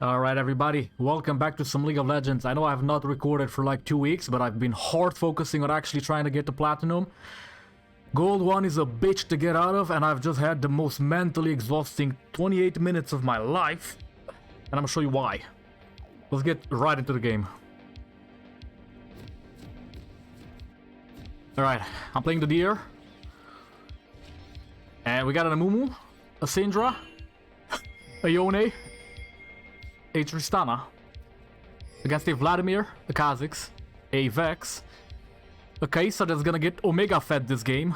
Alright everybody, welcome back to some League of Legends. I know I have not recorded for like 2 weeks, but I've been hard focusing on actually trying to get to Platinum. Gold 1 is a bitch to get out of, and I've just had the most mentally exhausting 28 minutes of my life. And I'm gonna show you why. Let's get right into the game. Alright, I'm playing the Udyr. And we got an Amumu, a Syndra, a Yone, a Tristana, against a Vladimir, a Kha'Zix, a Vex, a Kai'Sa that's gonna get Omega fed this game,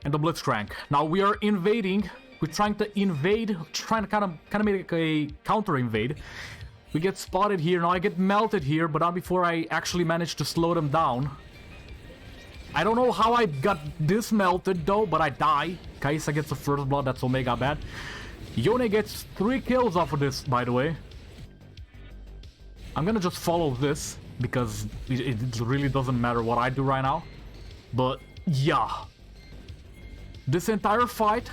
and a Blitzcrank. Now we are invading, we're trying to invade, trying to kind of make a counter invade. We get spotted here, now I get melted here, but not before I actually manage to slow them down. I don't know how I got this melted though, but I die. Kai'Sa gets the first blood, that's Omega bad. Yone gets 3 kills off of this, by the way. I'm gonna just follow this, because it really doesn't matter what I do right now. But, yeah. This entire fight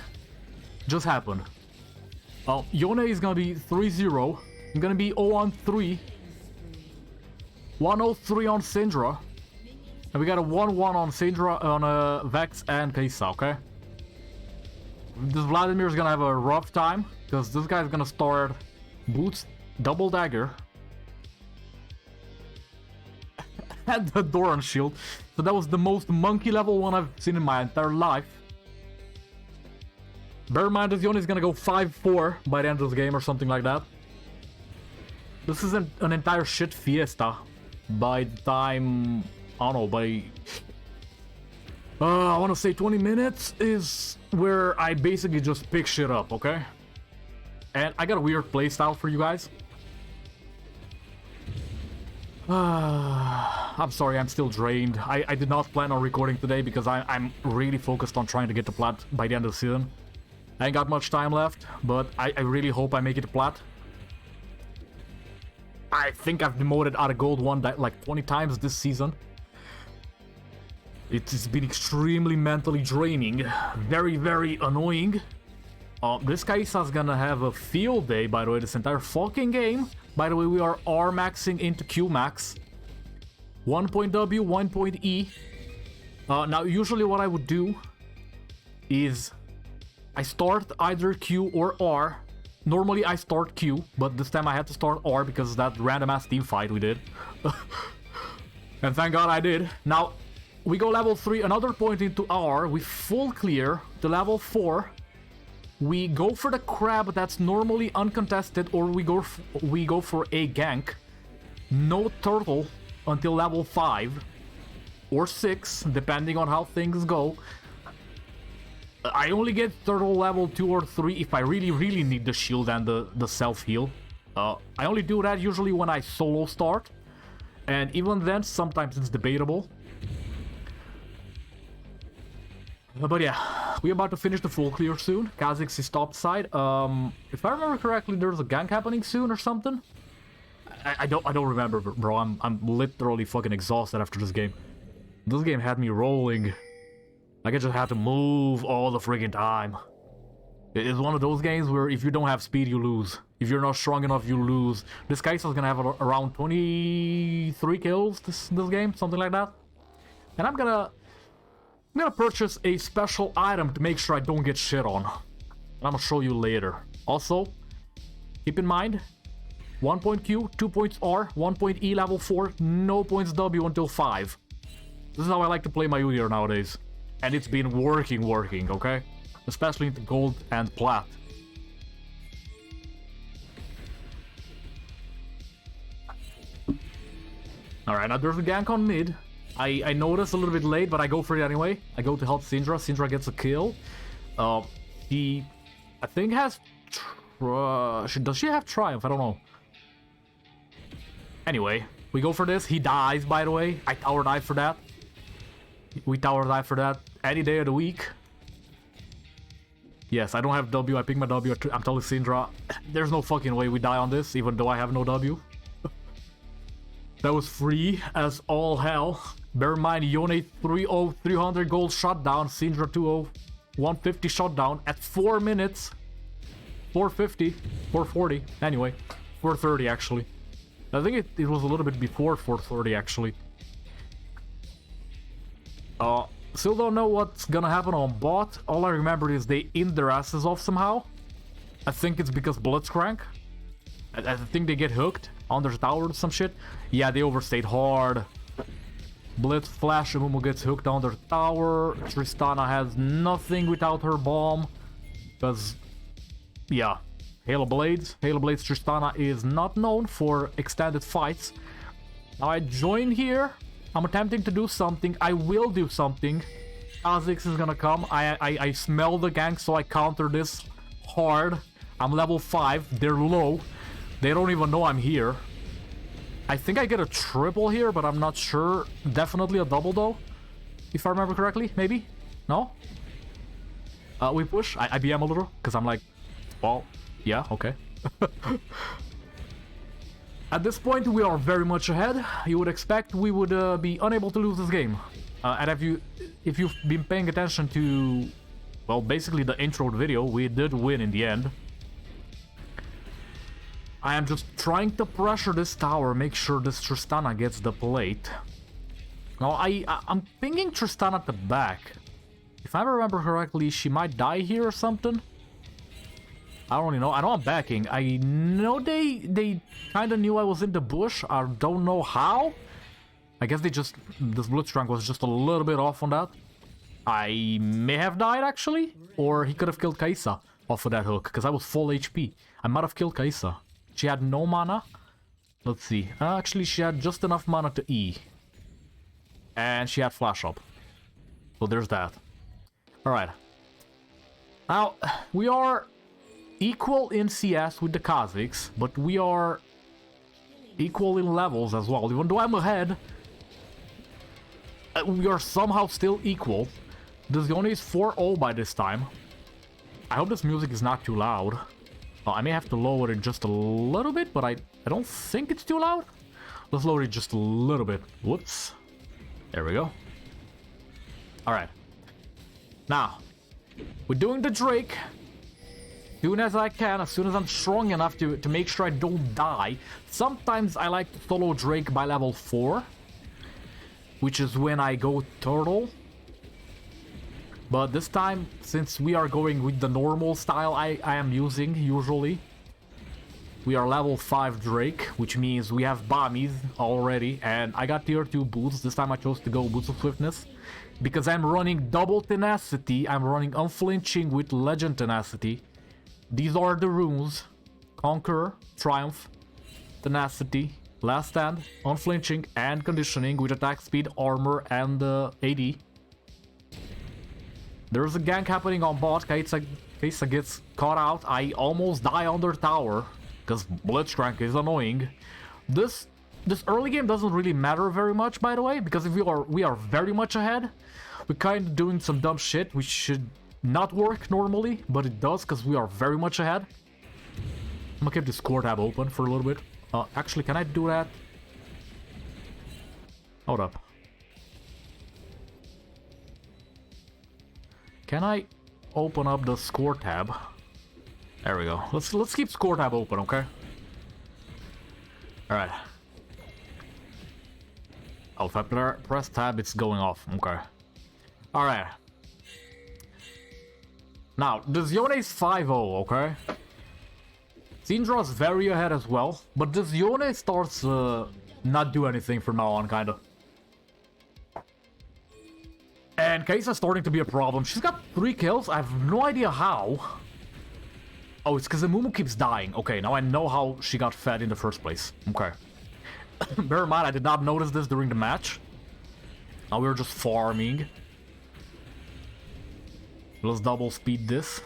just happened. Yone is gonna be 3-0. I'm gonna be 0-3. 1-0-3 on Syndra. And we got a 1-1 on Syndra, on Vex and Kai'Sa, okay? This Vladimir is gonna have a rough time, because this guy's gonna start boots, double dagger, and the Doran shield. So that was the most monkey level one I've seen in my entire life. Bear in mind, this Yone is gonna go 5-4 by the end of this game or something like that. This isn't an entire shit fiesta by the time, I don't know, by... I want to say 20 minutes is where I basically just pick shit up, okay? And I got a weird playstyle for you guys. I'm sorry, I'm still drained. I did not plan on recording today because I'm really focused on trying to get to Plat by the end of the season. I ain't got much time left, but I really hope I make it to Plat. I think I've demoted out of Gold 1 like 20 times this season. It's been extremely mentally draining, very, very annoying. This Kai'Sa's gonna have a field day, by the way, this entire fucking game. By the way, we are R-maxing into Q-max. 1 point W, 1 point E. Now, usually what I would do is I start either Q or R. Normally I start Q, but this time I had to start R because of that random-ass team fight we did. And thank God I did. Now, we go level 3, another point into R, we full clear to level 4. We go for the crab that's normally uncontested, or we go for a gank. No turtle until level 5 or 6, depending on how things go. I only get turtle level 2 or 3 if I really need the shield and the self-heal. I only do that usually when I solo start. And even then, sometimes it's debatable. But yeah, we're about to finish the full clear soon. Kha'Zix is top side. If I remember correctly, there's a gank happening soon or something. I don't remember, bro. I'm literally fucking exhausted after this game. This game had me rolling. Like I just had to move all the friggin' time. It's one of those games where if you don't have speed, you lose. If you're not strong enough, you lose. This Kai'Sa's gonna have around 23 kills this game, something like that. And I'm gonna purchase a special item to make sure I don't get shit on. And I'm gonna show you later. Also, keep in mind, 1 point Q, 2 points R, 1 point E level 4, no points W until 5. This is how I like to play my Udyr nowadays. And it's been working, okay? Especially into Gold and Plat. Alright, now there's a gank on mid. I noticed a little bit late, but I go for it anyway. I go to help Syndra. Syndra gets a kill. He, I think, has... does she have Triumph? I don't know. Anyway, we go for this. He dies, by the way. I tower dive for that. We tower dive for that any day of the week. Yes, I don't have W. I pick my W. I'm telling Syndra, there's no fucking way we die on this, even though I have no W. That was free as all hell. Bear in mind, Yone 3-0, 300 gold shutdown. Syndra 2-0, 150 shutdown at 4 minutes. 450, 440. Anyway, 4:30 actually. I think it was a little bit before 4:30 actually. Still don't know what's gonna happen on bot. All I remember is they in their asses off somehow. I think it's because Blitzcrank. I think they get hooked on their tower or some shit. Yeah, they overstayed hard. Blitz Flash and Mumu gets hooked on their tower. Tristana has nothing without her bomb. Because, yeah, Halo Blades Tristana is not known for extended fights. Now I join here. I'm attempting to do something. I will do something. Kha'Zix is gonna come. I smell the gank, so I counter this hard. I'm level 5. They're low. They don't even know I'm here. I think I get a triple here, but I'm not sure. Definitely a double, though. If I remember correctly, maybe? No? We push. I BM a little, because I'm like, well, yeah, okay. At this point, we are very much ahead. You would expect we would be unable to lose this game. And if you've been paying attention to, well, basically the intro video, we did win in the end. I am just trying to pressure this tower, make sure this Tristana gets the plate. Now, I'm pinging Tristana at the back. If I remember correctly, she might die here or something. I don't really know. I know I'm backing. I know they kind of knew I was in the bush. I don't know how. I guess this Blitzcrank was just a little bit off on that. I may have died, actually. Or he could have killed Kai'Sa off of that hook, because I was full HP. I might have killed Kai'Sa. She had no mana. Let's see. Actually, she had just enough mana to E. And she had flash up. So there's that. Alright. Now, we are equal in CS with the Kha'Zix, but we are equal in levels as well. Even though I'm ahead, we are somehow still equal. The Xirlio is 4-0 by this time. I hope this music is not too loud. I may have to lower it just a little bit, but I don't think it's too loud. Let's lower it just a little bit. Whoops. There we go. Alright. Now, we're doing the Drake. As soon as I can, as soon as I'm strong enough to make sure I don't die. Sometimes I like to solo Drake by level 4. Which is when I go Turtle. But this time, since we are going with the normal style I am using usually, we are level 5 Drake, which means we have Bami's already, and I got tier 2 boots. This time I chose to go Boots of Swiftness, because I'm running double Tenacity, I'm running Unflinching with Legend Tenacity. These are the runes: Conqueror, Triumph, Tenacity, Last Stand, Unflinching, and Conditioning with attack speed, armor, and AD. There's a gank happening on bot. Kai'Sa gets caught out. I almost die on their tower because Blitzcrank is annoying. This early game doesn't really matter very much, by the way, because if we are very much ahead. We're kind of doing some dumb shit which should not work normally, but it does because we are very much ahead. I'm gonna keep the score tab open for a little bit. Actually, can I do that? Hold up. Can I open up the score tab? There we go. Let's keep score tab open, okay? All right. Oh, if I press tab, it's going off. Okay. All right. Now, the Xirlio is 5-0, okay? Syndra's very ahead as well, but the Xirlio starts not do anything from now on, kinda. And Kai'Sa's starting to be a problem. She's got 3 kills. I have no idea how. Oh, it's because the Mumu keeps dying. Okay, now I know how she got fed in the first place. Okay. Bear in mind, I did not notice this during the match. Now we're just farming. Let's double speed this.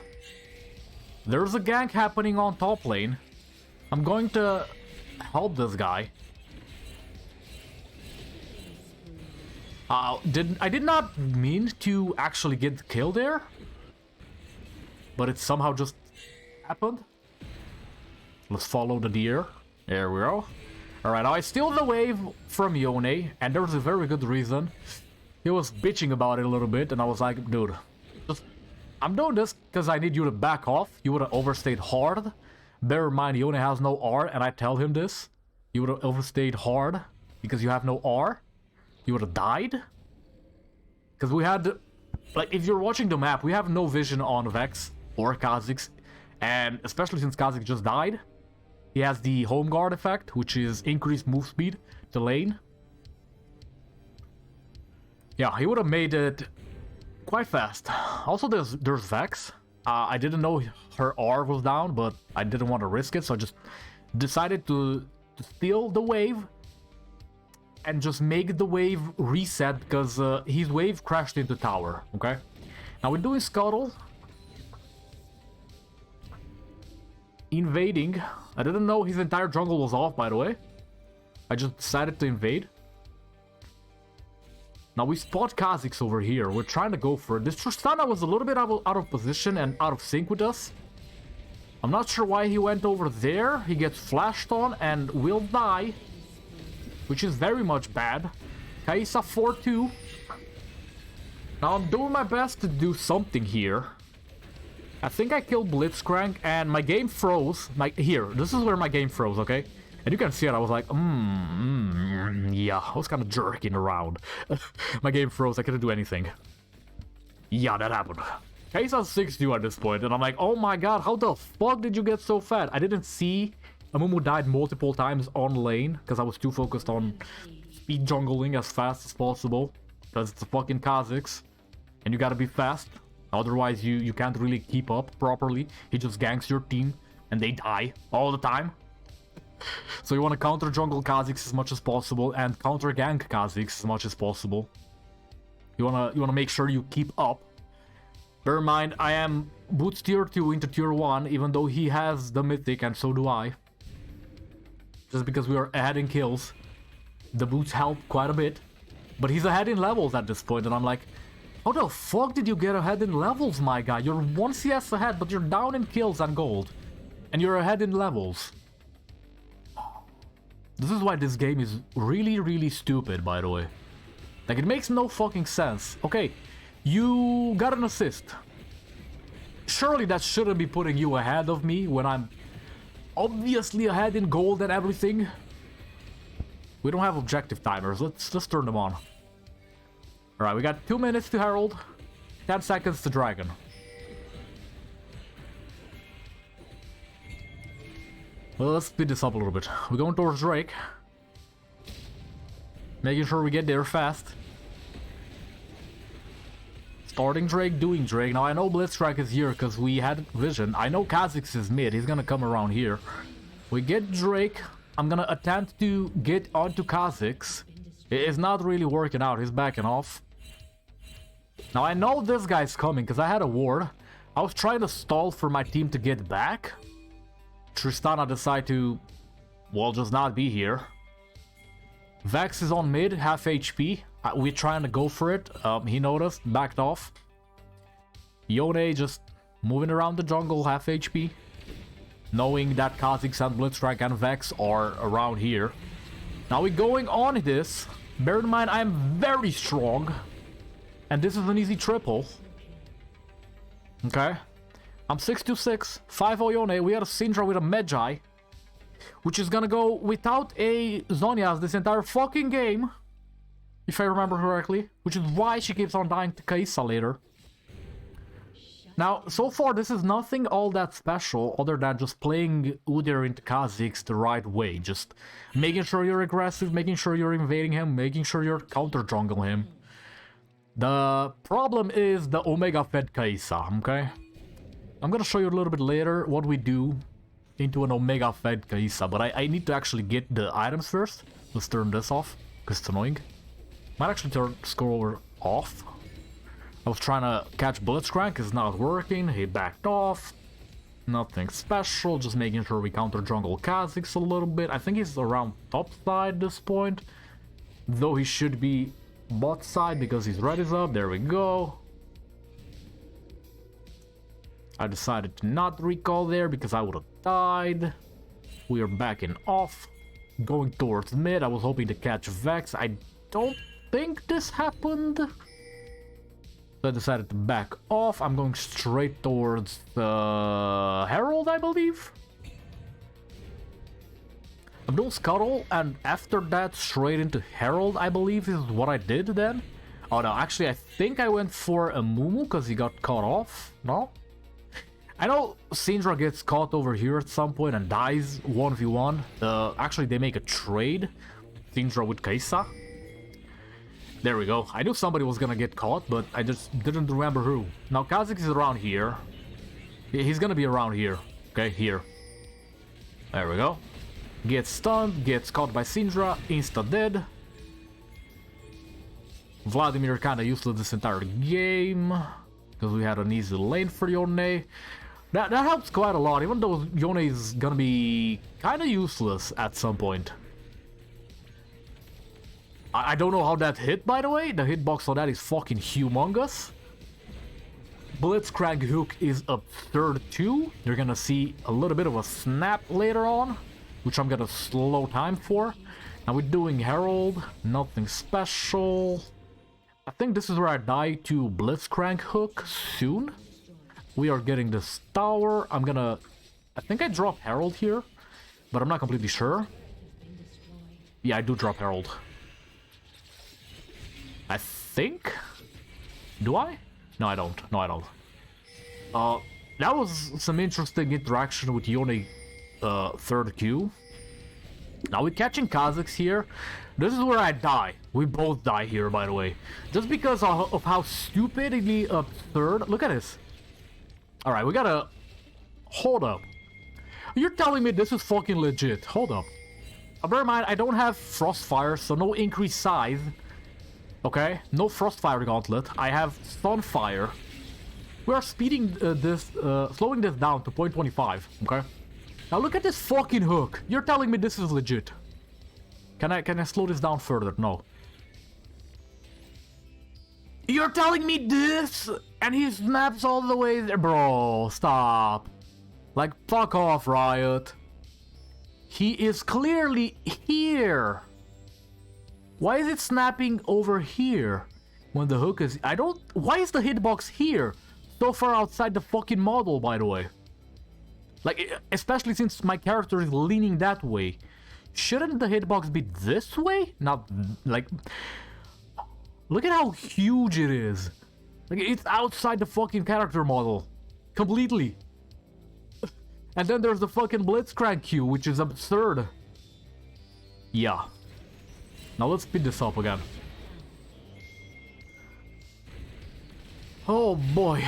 There's a gank happening on top lane. I'm going to help this guy. I did not mean to actually get killed there, but it somehow just happened. Let's follow the deer. There we go. Alright, now I steal the wave from Yone, and there's a very good reason. He was bitching about it a little bit, and I was like, dude, I'm doing this because I need you to back off. You would have overstayed hard. Bear in mind, he only has no R, and I tell him this. He would have overstayed hard because you have no R. He would have died. Because we had... Like, if you're watching the map, we have no vision on Vex or Kha'Zix. And especially since Kha'Zix just died, he has the home guard effect, which is increased move speed to lane. Yeah, he would have made it quite fast. Also, there's Vex. I didn't know her R was down, but I didn't want to risk it, so I just decided to steal the wave and just make the wave reset because his wave crashed into tower, okay? Now we're doing Scuttle. Invading. I didn't know his entire jungle was off, by the way. I just decided to invade. Now we spot Kha'Zix over here. We're trying to go for it. This Tristana was a little bit out of position and out of sync with us. I'm not sure why he went over there. He gets flashed on and will die, which is very much bad. Kai'Sa 4-2. Now I'm doing my best to do something here. I think I killed Blitzcrank and my game froze. Here, this is where my game froze, okay? And you can see it, I was like, yeah, I was kind of jerking around. My game froze, I couldn't do anything. Yeah, that happened. Kai'Sa's 6-2 at this point, and I'm like, oh my god, how the fuck did you get so fat? I didn't see Amumu died multiple times on lane, because I was too focused on speed jungling as fast as possible. Because it's a fucking Kha'Zix, and you gotta be fast. Otherwise, you can't really keep up properly. He just ganks your team, and they die all the time. So you want to counter jungle Kha'Zix as much as possible and counter gank Kha'Zix as much as possible. You wanna make sure you keep up. Bear in mind, I am boots tier 2 into tier 1, even though he has the mythic and so do I. Just because we are ahead in kills, the boots help quite a bit. But he's ahead in levels at this point, and I'm like, how the fuck did you get ahead in levels, my guy? You're 1 CS ahead, but you're down in kills and gold. And you're ahead in levels. This is why this game is really, really stupid, by the way. Like, it makes no fucking sense. Okay, you got an assist. Surely that shouldn't be putting you ahead of me when I'm obviously ahead in gold and everything. We don't have objective timers. Let's turn them on. Alright, we got 2 minutes to Herald, 10 seconds to Dragon. Well, let's speed this up a little bit. We're going towards Drake. Making sure we get there fast. Starting Drake, doing Drake. Now I know Blitzcrank is here because we had vision. I know Kha'Zix is mid. He's gonna come around here. We get Drake. I'm gonna attempt to get onto Kha'Zix. It is not really working out. He's backing off. Now I know this guy's coming because I had a ward. I was trying to stall for my team to get back. Tristana decided to, well, just not be here. Vex is on mid, half HP. We're trying to go for it. He noticed, backed off. Yone just moving around the jungle, half HP. Knowing that Kha'Zix and Blitzcrank and Vex are around here. Now we're going on this. Bear in mind, I'm very strong. And this is an easy triple. Okay. I'm 626, 5 Yone. We had a Syndra with a Magi, which is gonna go without a Zhonya's this entire fucking game, if I remember correctly, which is why she keeps on dying to Kai'Sa later. Now, so far, this is nothing all that special other than just playing Udyr into Kha'Zix the right way. Just making sure you're aggressive, making sure you're invading him, making sure you're counter-jungle him. The problem is the Omega-fed Kai'Sa, okay? I'm gonna show you a little bit later what we do into an Omega-fed Kai'Sa, but I need to actually get the items first. Let's turn this off, because it's annoying. Might actually turn scroller off. I was trying to catch Blitzcrank, it's not working, he backed off. Nothing special, just making sure we counter jungle Kha'Zix a little bit. I think he's around top side at this point, though he should be bot side because his red is up. There we go. I decided to not recall there because I would have died. We are backing off, going towards mid. I was hoping to catch Vex. I don't think this happened. So I decided to back off. I'm going straight towards the Herald, I believe. I'm doing Scuttle, and after that, straight into Herald, I believe, is what I did then. Oh no, actually, I think I went for a Mumu, because he got caught off. No? I know Syndra gets caught over here at some point and dies 1v1. Actually, they make a trade. Syndra with Kai'Sa. There we go. I knew somebody was gonna get caught, but I just didn't remember who. Now, Kha'Zix is around here. He's gonna be around here. Okay, here. There we go. Gets stunned, gets caught by Syndra, insta-dead. Vladimir kinda useless this entire game, because we had an easy lane for Yone. That helps quite a lot, even though Yone is gonna be kinda useless at some point. I don't know how that hit, by the way. The hitbox on that is fucking humongous. Blitzcrank hook is up third too. You're gonna see a little bit of a snap later on, which I'm gonna slow time for. Now we're doing Herald, nothing special. I think this is where I die to Blitzcrank hook soon. We are getting this tower. I think I drop Herald here, but I'm not completely sure. Yeah, I do drop Herald. I think? Do I? No, I don't. No, I don't. That was some interesting interaction with Yone third Q. Now we're catching Kha'Zix here. This is where I die. We both die here, by the way. Just because of how stupidly absurd. Look at this. Alright, we gotta... Hold up. You're telling me this is fucking legit. Hold up. Bear in mind, I don't have Frostfire, so no increased size. Okay? No Frostfire Gauntlet. I have Sunfire. We are speeding slowing this down to 0.25, okay? Now look at this fucking hook. You're telling me this is legit. Can I slow this down further? No. You're telling me this? And he snaps all the way there? Bro, stop. Like, fuck off, Riot. He is clearly here. Why is it snapping over here when the hook is... Why is the hitbox here? So far outside the fucking model, by the way. Like, especially since my character is leaning that way. Shouldn't the hitbox be this way? Not, like... Look at how huge it is. Like, it's outside the fucking character model. Completely. And then there's the fucking Blitzcrank Q, which is absurd. Yeah. Now let's speed this up again. Oh boy.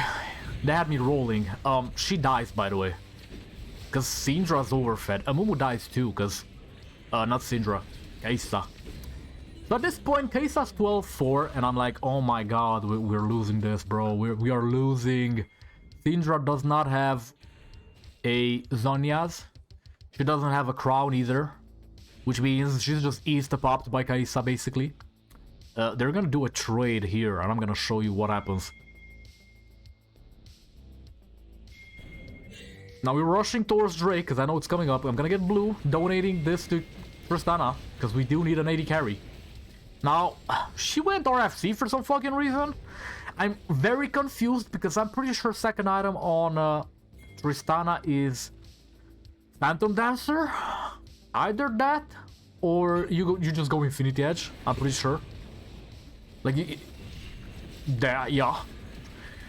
They had me rolling. She dies, by the way. Because Syndra's overfed. Amumu dies too, because... not Syndra. Kai'Sa. So at this point, Kai'Sa's 12-4, and I'm like, oh my god, we're losing this, bro. We are losing. Syndra does not have a Zhonya's. She doesn't have a crown either. Which means she's just insta-popped by Kai'Sa, basically. They're gonna do a trade here, and I'm gonna show you what happens. Now we're rushing towards Drake, because I know it's coming up. I'm gonna get blue, donating this to Tristana, because we do need an AD carry. Now, she went RFC for some fucking reason. I'm very confused, because I'm pretty sure second item on Tristana is Phantom Dancer. Either that, or you just go Infinity Edge, I'm pretty sure. Like, yeah.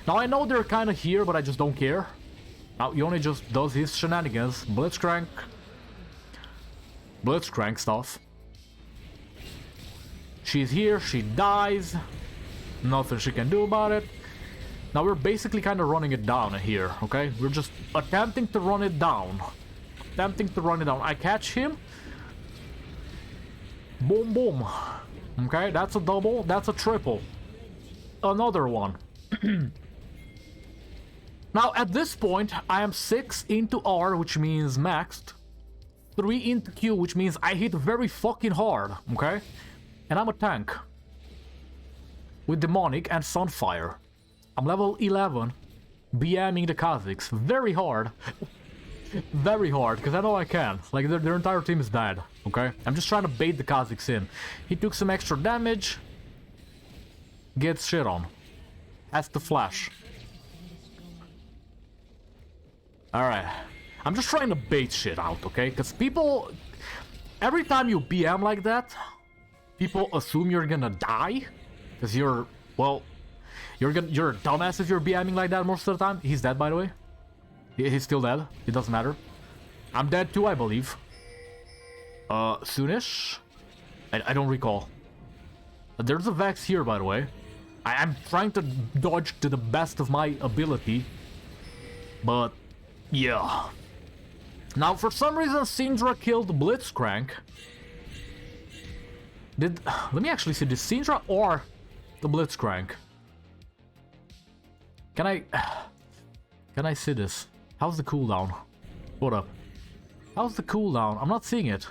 Now I know they're kind of here, but I just don't care. Now Yone just does his shenanigans. Blitzcrank stuff. She's here, she dies. Nothing she can do about it. Now we're basically kind of running it down here, okay? We're just attempting to run it down. I catch him. Boom, boom. Okay, that's a double, that's a triple. Another one. Now, at this point, I am 6 into R, which means maxed. 3 into Q, which means I hit very fucking hard, okay? And I'm a tank. With Demonic and Sunfire. I'm level 11, BMing the Kha'Zix. Very hard. Very hard, because I know I can. Like, their entire team is dead, okay? I'm just trying to bait the Kha'Zix in. He took some extra damage. Gets shit on. Has to flash. Alright. I'm just trying to bait shit out, okay? Because people... every time you BM like that, people assume you're gonna die. Because you're, well, you're a dumbass if you're BMing like that most of the time. He's dead, by the way. He's still dead. It doesn't matter. I'm dead too, I believe. Soonish? I don't recall. There's a Vex here, by the way. I'm trying to dodge to the best of my ability. But, yeah. Now, for some reason, Syndra killed Blitzcrank. Let me actually see, did Syndra or the Blitzcrank? Can I see this? How's the cooldown? What up? How's the cooldown? I'm not seeing it.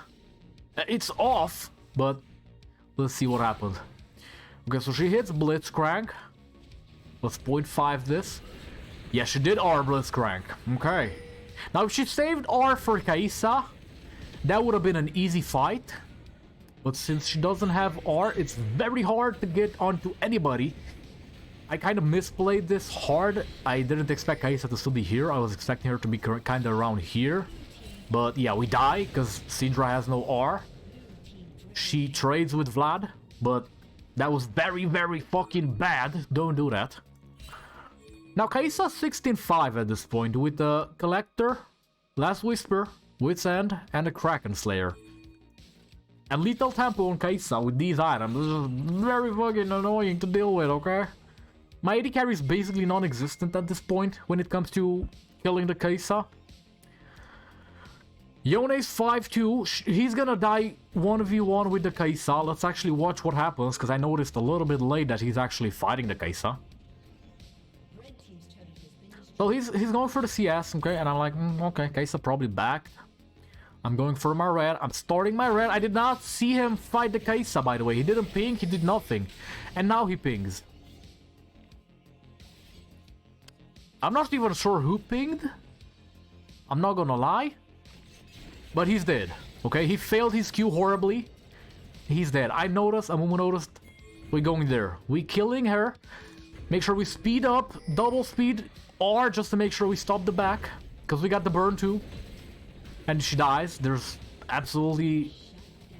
It's off, but let's see what happened. Okay, so she hits Blitzcrank. Let's 0.5 this. Yeah, she did R Blitzcrank. Okay. Now, if she saved R for Kaisa, that would have been an easy fight. But since she doesn't have R, it's very hard to get onto anybody. I kind of misplayed this hard. I didn't expect Kaisa to still be here. I was expecting her to be kind of around here. But yeah, we die because Syndra has no R. She trades with Vlad, but that was very, very fucking bad. Don't do that. Now, Kaisa's 16-5 at this point with the Collector, Last Whisper, Wit's End, and a Kraken Slayer. And Lethal Tempo on Kaisa with these items is very fucking annoying to deal with, okay? My AD carry is basically non-existent at this point when it comes to killing the Kaisa. Yone's 5-2, he's gonna die 1v1 with the Kaisa. Let's actually watch what happens, because I noticed a little bit late that he's actually fighting the Kaisa. So he's going for the CS, okay, and I'm like, okay, Kaisa probably back. I'm going for my red, I'm starting my red. I did not see him fight the Kaisa, by the way. He didn't ping, he did nothing. And now he pings. I'm not even sure who pinged. I'm not gonna lie. But he's dead, okay? He failed his Q horribly. He's dead. I noticed, Amumu noticed. We're going there. We killing her. Make sure we speed up, double speed, R just to make sure we stop the back. Because we got the burn too. And she dies. There's absolutely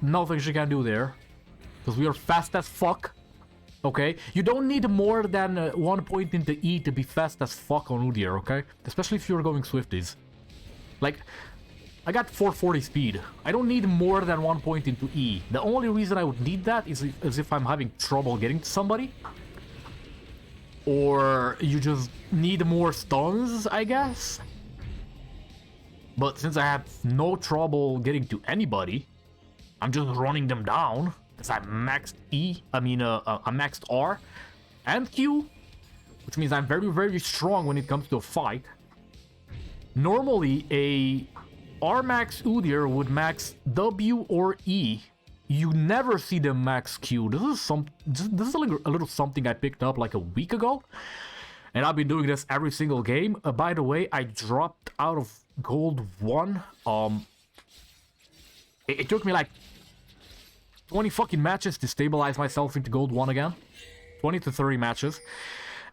nothing she can do there. Because we are fast as fuck. Okay? You don't need more than 1 point into E to be fast as fuck on Udyr, okay? Especially if you're going Swifties. Like, I got 440 speed. I don't need more than 1 point into E. The only reason I would need that is if I'm having trouble getting to somebody. Or you just need more stuns, I guess. But since I have no trouble getting to anybody, I'm just running them down. Because I maxed I maxed R and Q. Which means I'm very, very strong when it comes to a fight. Normally, a R-max Udyr would max W or E. You never see them max Q. This is a little something I picked up like a week ago. And I've been doing this every single game. By the way, I dropped out of Gold 1. It took me like 20 fucking matches to stabilize myself into Gold 1 again. 20 to 30 matches.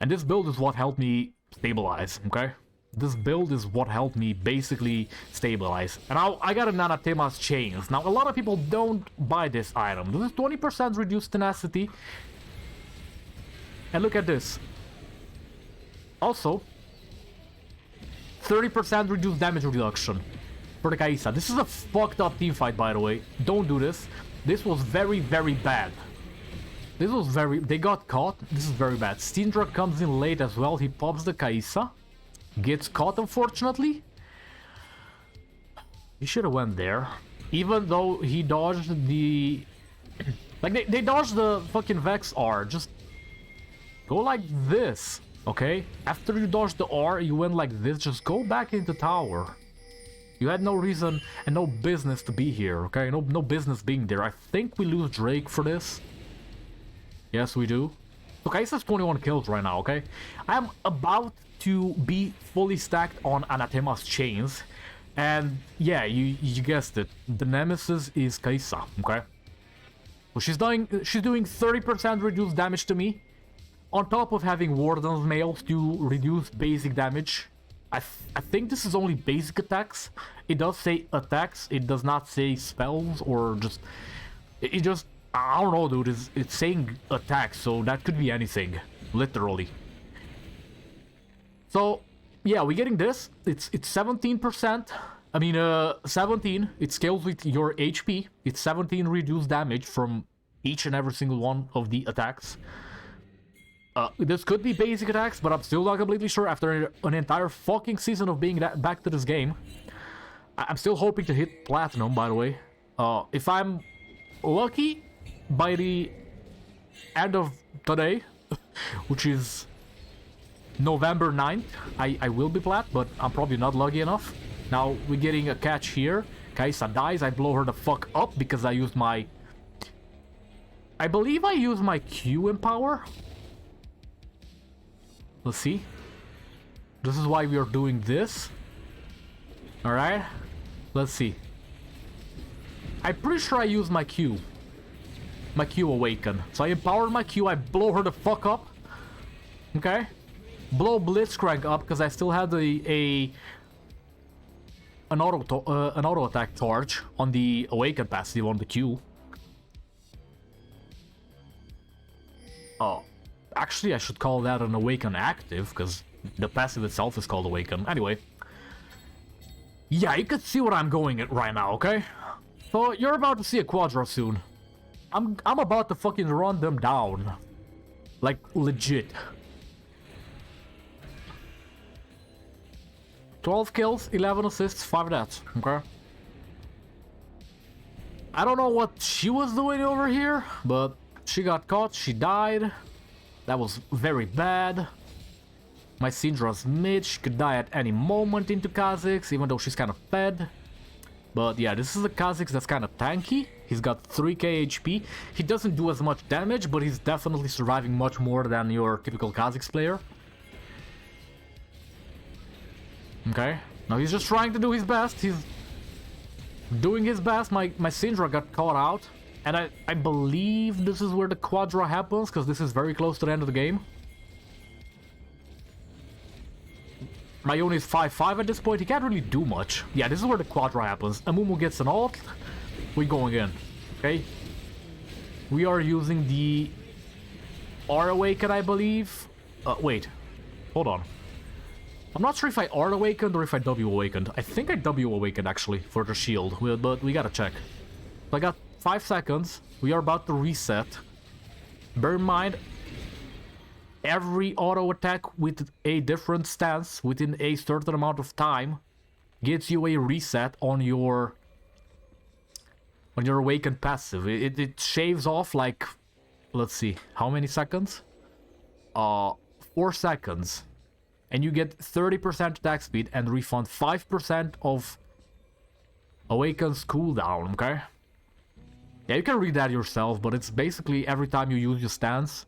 And this build is what helped me stabilize, okay? This build is what helped me basically stabilize. And I got an Anathema's Chains. Now, a lot of people don't buy this item. This is 20% reduced tenacity. And look at this. Also, 30% reduced damage reduction for the Kaisa. This is a fucked up teamfight, by the way. Don't do this. This was very, very bad. This was very... They got caught. This is very bad. Syndra comes in late as well. He pops the Kaisa. Gets caught, unfortunately. He should have went there. Even though he dodged the... Like, they dodged the fucking Vex R. Just go like this, okay? After you dodged the R, you went like this. Just go back into tower. You had no reason and no business to be here, okay? No business being there. I think we lose Drake for this. Yes, we do. Okay, Kaisa's 21 kills right now, okay? I'm about to be fully stacked on Anathema's Chains. And yeah, you guessed it. The nemesis is Kaisa, okay? So she's doing 30% reduced damage to me. On top of having Warden's Mails to reduce basic damage. I think this is only basic attacks. It does say attacks, it does not say spells or just... It just... I don't know, dude. It's saying attacks, so that could be anything. Literally. So, yeah, we're getting this. It's 17%. I mean, 17. It scales with your HP. It's 17 reduced damage from each and every single one of the attacks. This could be basic attacks, but I'm still not completely sure after an entire fucking season of being back to this game. I'm still hoping to hit Platinum, by the way. If I'm lucky, by the end of today, which is November 9th, I will be Plat, but I'm probably not lucky enough. Now, we're getting a catch here. Kaisa dies, I blow her the fuck up because I used my... I believe I used my Q in power. Let's see. This is why we are doing this. Alright. Let's see. I'm pretty sure I used my Q. My Q awaken. So I empowered my Q, I blow her the fuck up. Okay. Blow Blitzcrank up because I still had an auto attack charge on the awaken passive on the Q. Oh. Actually, I should call that an Awaken active, because the passive itself is called Awaken. Anyway. Yeah, you can see what I'm going at right now, okay? So, you're about to see a Quadra soon. I'm about to fucking run them down. Like, legit. 12 kills, 11 assists, 5 deaths, okay? I don't know what she was doing over here, but she got caught, she died. That was very bad. My Syndra's mid, she could die at any moment into Kha'Zix, even though she's kind of fed. But yeah, this is a Kha'Zix that's kind of tanky. He's got 3k HP. He doesn't do as much damage, but he's definitely surviving much more than your typical Kha'Zix player. Okay, now he's just trying to do his best. He's doing his best. My Syndra got caught out. And I believe this is where the Quadra happens, because this is very close to the end of the game. Mayone is 5-5 at this point, he can't really do much. Yeah, this is where the Quadra happens. Amumu gets an ult, we're going in, okay? We are using the R Awaken, I believe. Wait, hold on. I'm not sure if I R Awakened or if I W Awakened. I think I W Awakened, actually, for the shield, but we gotta check. So I got 5 seconds. We are about to reset. Bear in mind, every auto attack with a different stance within a certain amount of time gives you a reset on your awakened passive. It shaves off like, let's see, how many seconds? 4 seconds. And you get 30% attack speed and refund 5% of Awaken's cooldown, okay? Yeah, you can read that yourself, but it's basically every time you use your stance,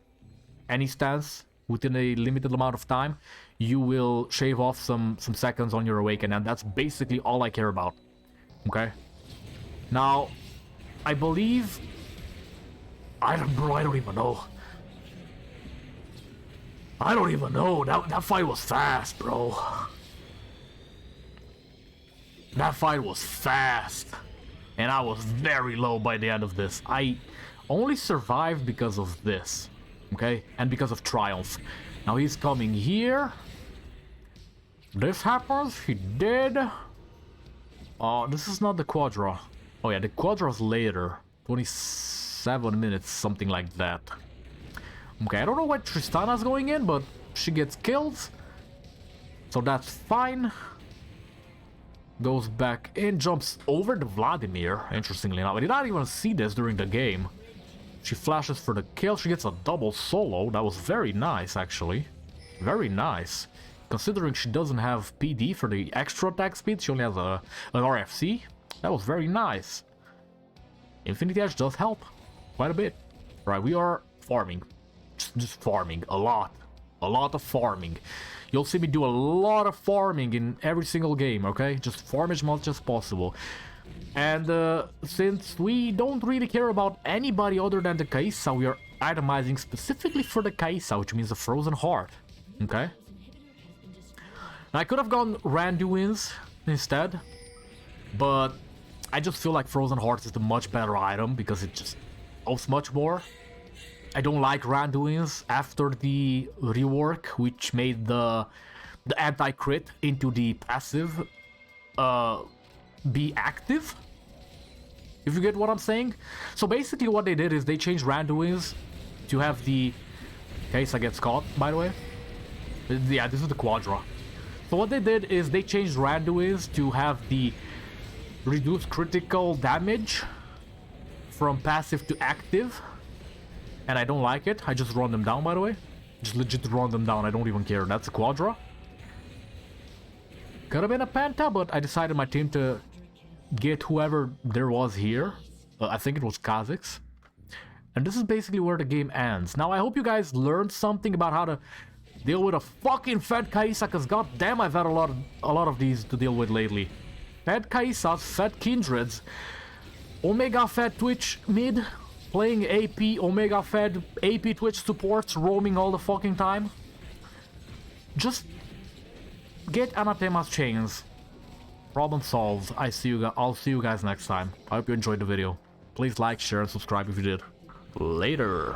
any stance, within a limited amount of time, you will shave off some seconds on your Awaken, and that's basically all I care about. Okay? Now, I believe... Bro, I don't even know. I don't even know. That fight was fast, bro. That fight was fast. And I was very low by the end of this. I only survived because of this. Okay? And because of Triumph. Now he's coming here. This happens. He did. This is not the Quadra. Oh yeah, the Quadra's later. 27 minutes, something like that. Okay, I don't know why Tristana's going in, but she gets killed. So that's fine. Goes back in, jumps over the Vladimir, interestingly enough. I did not even see this during the game. She flashes for the kill, she gets a double solo. That was very nice, actually. Very nice. Considering she doesn't have PD for the extra attack speed, she only has an RFC. That was very nice. Infinity Edge does help quite a bit. Right, we are farming. Just farming, a lot. A lot of farming. You'll see me do a lot of farming in every single game, okay? Just farm as much as possible. And since we don't really care about anybody other than the Kaisa, we are itemizing specifically for the Kaisa, which means the Frozen Heart, okay? I could have gone Randuin's instead, but I just feel like Frozen Hearts is the much better item because it just helps much more. I don't like Randuin's after the rework, which made the anti-crit into the passive be active. If you get what I'm saying. So basically what they did is they changed Randuin's to have the... In case I get caught, by the way. Yeah, this is the Quadra. So what they did is they changed Randuin's to have the reduced critical damage from passive to active. And I don't like it. I just run them down, by the way. Just legit run them down. I don't even care. That's a Quadra. Could have been a Penta, but I decided my team to get whoever there was here. I think it was Kha'Zix. And this is basically where the game ends. Now, I hope you guys learned something about how to deal with a fucking Fed Kaisa, because goddamn, I've had a lot of these to deal with lately. Fed Kaisas, Fed Kindreds, Omega Fed Twitch mid, playing AP, Omega Fed, AP Twitch supports, roaming all the fucking time. Just get Anathema's chains. Problem solved. I'll see you guys next time. I hope you enjoyed the video. Please like, share, and subscribe if you did. Later.